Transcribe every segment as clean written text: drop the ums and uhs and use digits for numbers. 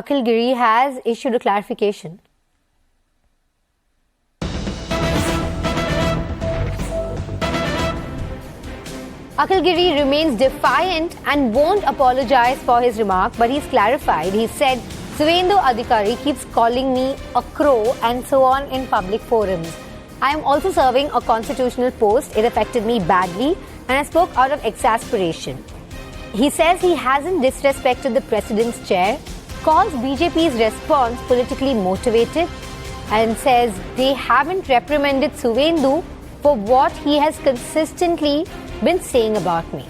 Akhil Giri has issued a clarification. Akhil Giri remains defiant and won't apologize for his remark, but he's clarified. He said, Suvendu Adhikari keeps calling me a crow and so on in public forums. I am also serving a constitutional post. It affected me badly and I spoke out of exasperation. He says he hasn't disrespected the president's chair, calls BJP's response politically motivated and says they haven't reprimanded Suvendu for what he has consistently been saying about me.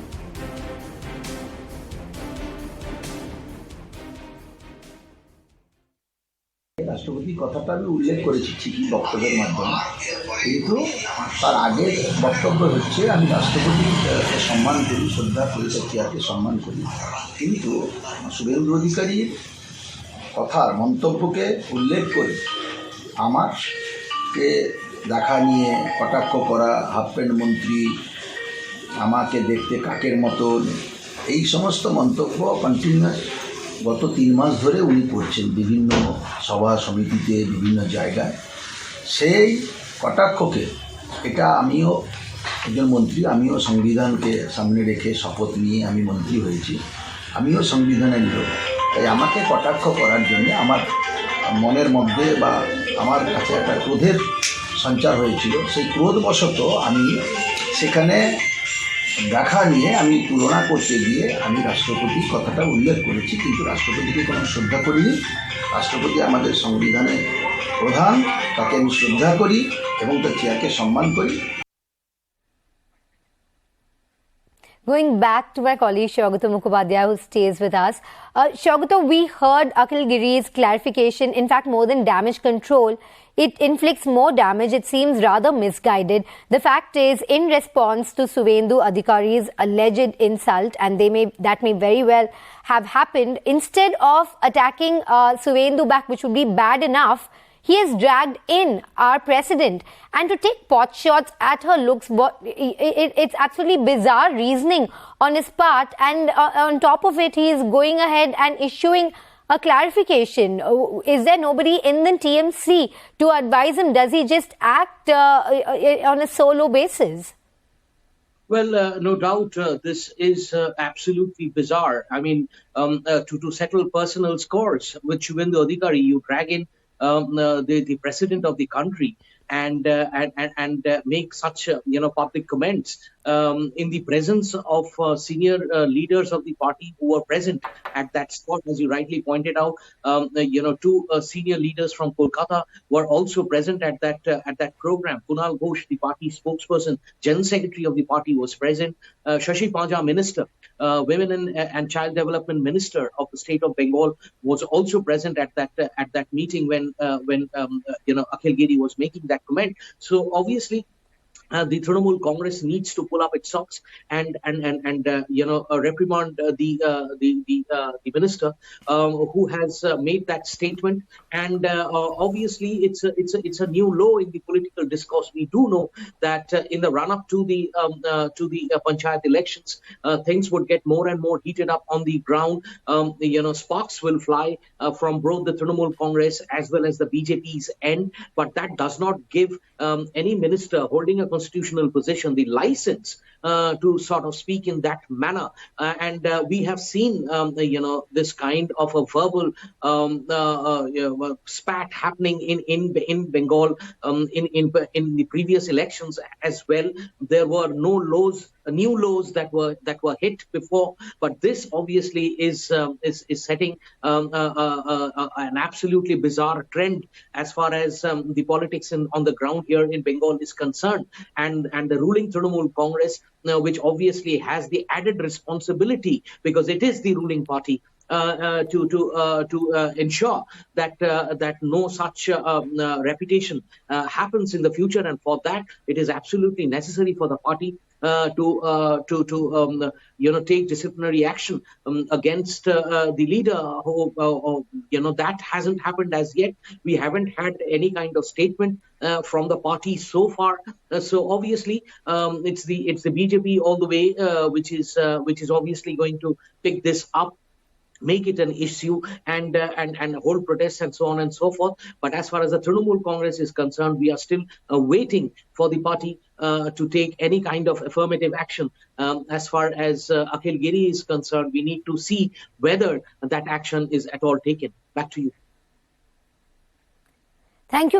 রাষ্ট্রপতি কথাটা আমি উল্লেখ করেছি ঠিকই বক্তব্যের মাধ্যমে, কিন্তু তার আগের বক্তব্য হচ্ছে আমি রাষ্ট্রপতির সম্মান করি, শ্রদ্ধা করি, চেয়ারকে সম্মান করি, কিন্তু শুভেন্দু অধিকারীর কথার মন্তব্যকে উল্লেখ করে আমাকে দেখা নিয়ে কটাক্ষ করা, হাফ প্যান্ট মন্ত্রী, আমাকে দেখতে কাকের মতন, এই সমস্ত মন্তব্য কন্টিনিউয়াস গত 3 মাস ধরে উনি করছেন বিভিন্ন সভা সমিতিতে, বিভিন্ন জায়গায়। সেই কটাক্ষকে এটা আমিও একজন মন্ত্রী, আমিও সংবিধানকে সামনে রেখে শপথ নিয়ে আমি মন্ত্রী হয়েছি, আমিও সংবিধানের লোক, তাই আমাকে কটাক্ষ করার জন্যে আমার মনের মধ্যে বা আমার কাছে একটা ক্রোধের সঞ্চার হয়েছিল। সেই ক্রোধবশত আমি সেখানে দেখা নিয়ে আমি তুলনা করতে গিয়ে আমি রাষ্ট্রপতির কথাটা উল্লেখ করেছি, কিন্তু রাষ্ট্রপতিকে কোনো শ্রদ্ধা করিনি। রাষ্ট্রপতি আমাদের সংবিধানের প্রধান, তাকে আমি শ্রদ্ধা করি এবং তার চেয়ারকে সম্মান করি। Going back to my colleague Shogata Mukhopadhyay, who stays with us. Shogata, we heard Akhil Giri's clarification. In fact, more than damage control, it inflicts more damage. It seems rather misguided. The fact is, in response to Suvendu Adhikari's alleged insult, and that may very well have happened, instead of attacking Suvendu back, which would be bad enough, he has dragged in our president, and to take pot shots at her looks, it's absolutely bizarre reasoning on his part, and on top of it, he is going ahead and issuing a clarification. Is there nobody in the TMC to advise him? Does he just act on a solo basis? Well, no doubt this is absolutely bizarre. I mean, to settle personal scores with Suvendu Adhikari, you drag in the president of the country and make such public comments in the presence of senior leaders of the party who were present at that spot. As you rightly pointed out, 2 senior leaders from Kolkata were also present at that program. Kunal Ghosh, the party spokesperson, General Secretary of the party, was present. Shashi Panja, Minister, Women and Child Development Minister of the state of Bengal, was also present at that meeting when Akhil Giri was making that comment. So obviously, the Trinamool Congress needs to pull up its socks and reprimand the minister who has made that statement. And obviously, it's a new low in the political discourse. We do know that in the run up to the panchayat elections, things would get more and more heated up on the ground. Sparks will fly from both the Trinamool Congress as well as the BJP's end, but that does not give any minister holding a constitutional position the license to sort of speak in that manner. And we have seen this kind of a verbal spat happening in Bengal in the previous elections as well. There were no new lows that were hit before, but this obviously is setting an absolutely bizarre trend as far as the politics on the ground here in Bengal is concerned, and the ruling Trinamool Congress, which obviously has the added responsibility because it is the ruling party to ensure that no such repetition happens in the future, and for that it is absolutely necessary for the party to take disciplinary action against the leader. That hasn't happened as yet. We haven't had any kind of statement from the party so far. So obviously, it's the BJP all the way, which is obviously going to pick this up make it an issue and hold protests and so on and so forth. But as far as the Trinamool Congress is concerned, we are still waiting for the party to take any kind of affirmative action. As far as Akhil Giri is concerned, we need to see whether that action is at all taken. Back to you. Thank you.